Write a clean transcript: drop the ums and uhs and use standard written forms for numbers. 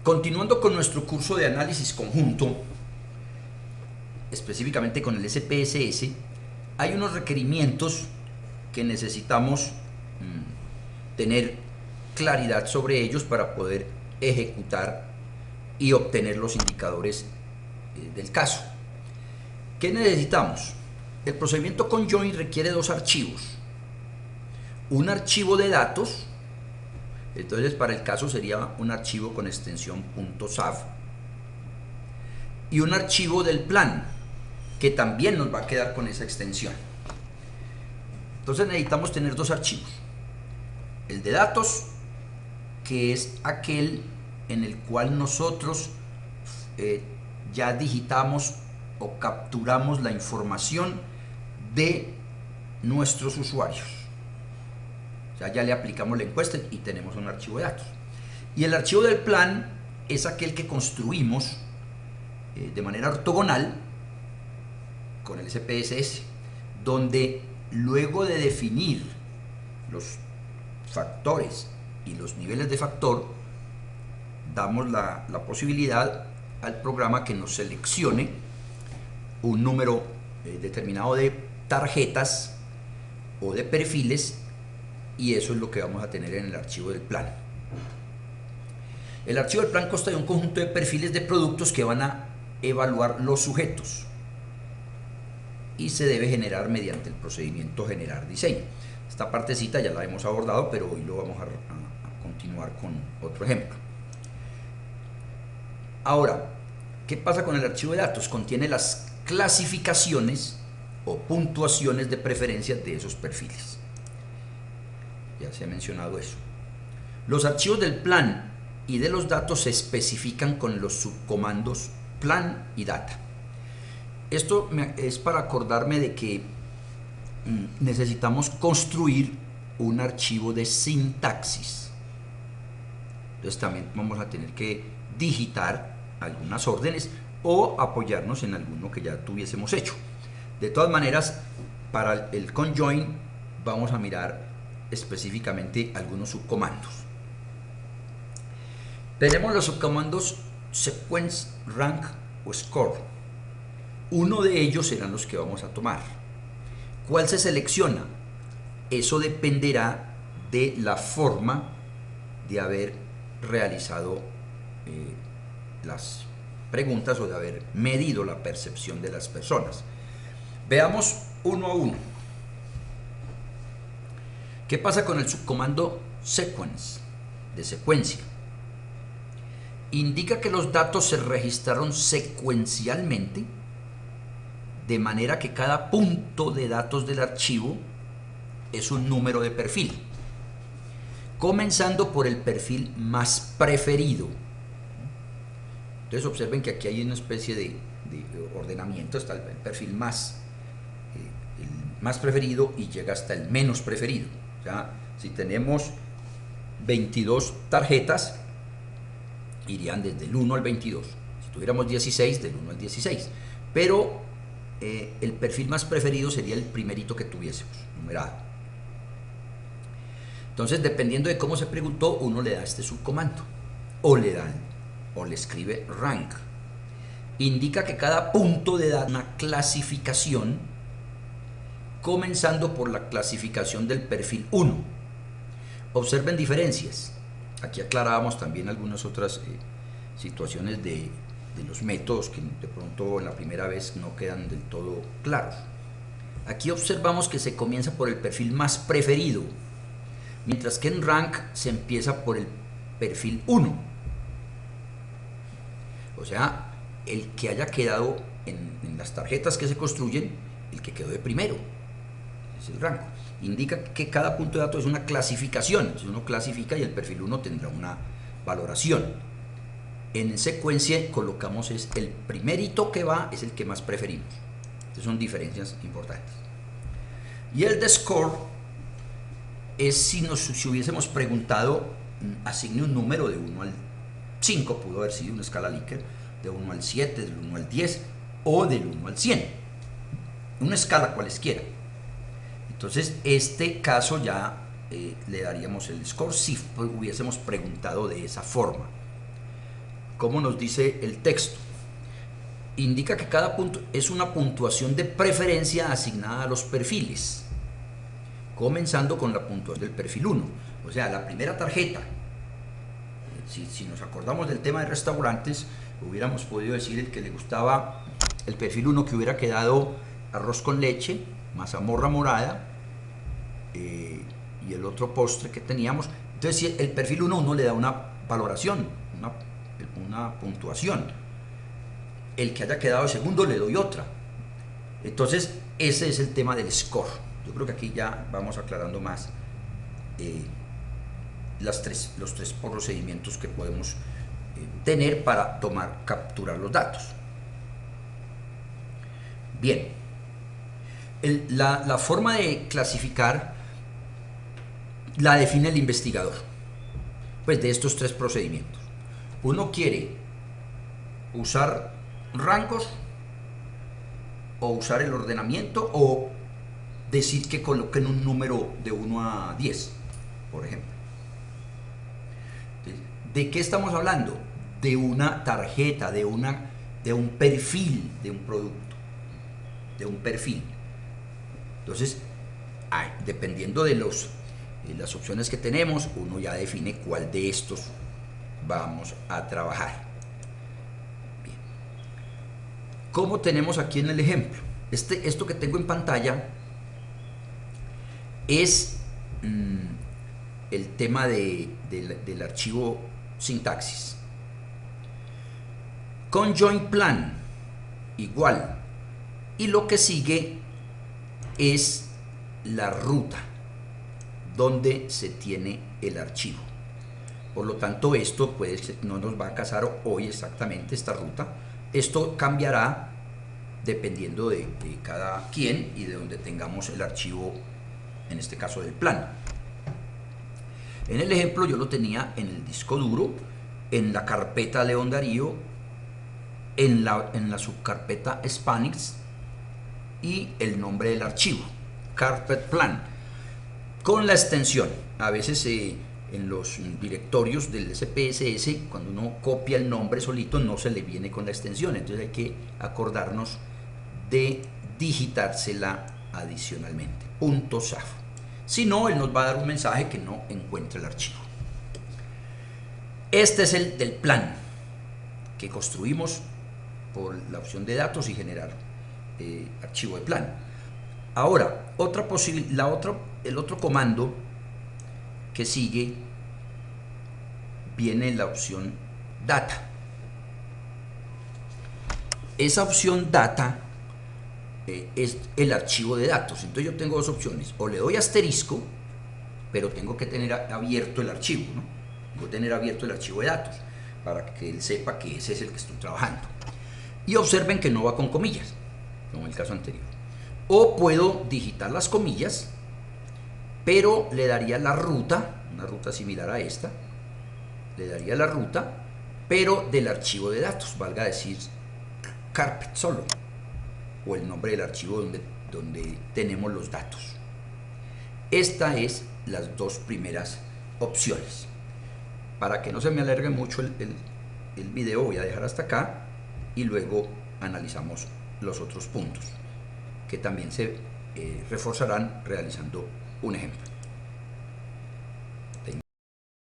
Continuando con nuestro curso de análisis conjunto, específicamente con el SPSS, hay unos requerimientos que necesitamos tener claridad sobre ellos para poder ejecutar y obtener los indicadores del caso. ¿Qué necesitamos? El procedimiento conjoin requiere dos archivos. Un archivo de datos, entonces para el caso sería un archivo con extensión .sav, y un archivo del plan, que también nos va a quedar con esa extensión. Entonces necesitamos tener dos archivos. El de datos, que es aquel en el cual nosotros ya digitamos o capturamos la información de nuestros usuarios. O sea, ya le aplicamos la encuesta y tenemos un archivo de datos. Y el archivo del plan es aquel que construimos de manera ortogonal con el SPSS, donde luego de definir los factores y los niveles de factor, damos la posibilidad al programa que nos seleccione un número determinado de tarjetas o de perfiles, y eso es lo que vamos a tener en el archivo del plan. El archivo del plan consta de un conjunto de perfiles de productos que van a evaluar los sujetos y se debe generar mediante el procedimiento generar diseño. Esta partecita ya la hemos abordado, pero hoy lo vamos a continuar con otro ejemplo. Ahora, ¿qué pasa con el archivo de datos? Contiene las clasificaciones o puntuaciones de preferencia de esos perfiles. Ya se ha mencionado eso. Los archivos del plan y de los datos se especifican con los subcomandos plan y data. Esto es para acordarme de que necesitamos construir un archivo de sintaxis. Entonces también vamos a tener que digitar algunas órdenes o apoyarnos en alguno que ya tuviésemos hecho. De todas maneras, para el conjoin vamos a mirar específicamente algunos subcomandos. Tenemos los subcomandos sequence, rank o score. Uno de ellos serán los que vamos a tomar. ¿Cuál se selecciona? Eso dependerá de la forma de haber realizado las preguntas o de haber medido la percepción de las personas. Veamos uno a uno. ¿Qué pasa con el subcomando sequence, de secuencia? Indica que los datos se registraron secuencialmente, de manera que cada punto de datos del archivo es un número de perfil, comenzando por el perfil más preferido. Entonces observen que aquí hay una especie de ordenamiento, está el perfil más preferido y llega hasta el menos preferido. O sea, si tenemos 22 tarjetas, irían desde el 1 al 22. Si tuviéramos 16, del 1 al 16. Pero el perfil más preferido sería el primerito que tuviésemos, numerado. Entonces, dependiendo de cómo se preguntó, uno le da este subcomando o le escribe rank. Indica que cada punto de da una clasificación, comenzando por la clasificación del perfil 1. Observen diferencias. Aquí aclarábamos también algunas otras situaciones de los métodos que de pronto en la primera vez no quedan del todo claros. Aquí observamos que se comienza por el perfil más preferido, mientras que en rank se empieza por el perfil 1. O sea, el que haya quedado en las tarjetas que se construyen, el que quedó de primero. Es el rango. Indica que cada punto de datos es una clasificación. Si uno clasifica y el perfil 1 tendrá una valoración. En secuencia colocamos el primerito que va, es el que más preferimos. Estas son diferencias importantes. Y el de score es si hubiésemos preguntado, asigne un número de 1 al 5, pudo haber sido una escala Likert, de 1 al 7, del 1 al 10 o del 1 al 100. Una escala cualesquiera. Entonces, este caso ya le daríamos el score si hubiésemos preguntado de esa forma. ¿Cómo nos dice el texto? Indica que cada punto es una puntuación de preferencia asignada a los perfiles, comenzando con la puntuación del perfil 1. O sea, la primera tarjeta, si nos acordamos del tema de restaurantes, hubiéramos podido decir el que le gustaba el perfil 1 que hubiera quedado arroz con leche, mazamorra morada y el otro postre que teníamos. Entonces, si el perfil 1 uno le da una valoración, una puntuación. El que haya quedado segundo le doy otra. Entonces, ese es el tema del score. Yo creo que aquí ya vamos aclarando más los tres procedimientos que podemos tener para capturar los datos. Bien, la forma de clasificar la define el investigador, pues de estos tres procedimientos. Uno quiere usar rangos o usar el ordenamiento o decir que coloquen un número de 1 a 10, por ejemplo. ¿De qué estamos hablando? De una tarjeta, de un perfil de un producto, de un perfil. Entonces, dependiendo de las opciones que tenemos, uno ya define cuál de estos vamos a trabajar. Bien. ¿Cómo tenemos aquí en el ejemplo? Esto que tengo en pantalla es el tema del archivo sintaxis. Conjoin plan igual, y lo que sigue es la ruta donde se tiene el archivo. Por lo tanto, esto pues no nos va a casar hoy exactamente esta ruta. Esto cambiará dependiendo de cada quien y de donde tengamos el archivo, en este caso del plan. En el ejemplo yo lo tenía en el disco duro, en la carpeta León Darío, en la subcarpeta Spanix y el nombre del archivo, Carpet Plan, con la extensión. A veces en los directorios del SPSS, cuando uno copia el nombre solito, no se le viene con la extensión, entonces hay que acordarnos de digitársela adicionalmente, .saf. Si no, él nos va a dar un mensaje que no encuentra el archivo. Este es el del plan que construimos por la opción de datos y generar archivo de plan. Ahora, el otro comando que sigue viene en la opción data. Esa opción data es el archivo de datos. Entonces yo tengo dos opciones: o le doy asterisco, pero tengo que tener abierto el archivo, ¿no? Tengo que tener abierto el archivo de datos para que él sepa que ese es el que estoy trabajando. Y observen que no va con comillas, como en el caso anterior. O puedo digitar las comillas, pero le daría la ruta, una ruta similar a esta, le daría la ruta, pero del archivo de datos, valga decir carpet solo, o el nombre del archivo donde tenemos los datos. Esta es las dos primeras opciones. Para que no se me alargue mucho el video, voy a dejar hasta acá y luego analizamos los otros puntos que también se reforzarán realizando un ejemplo.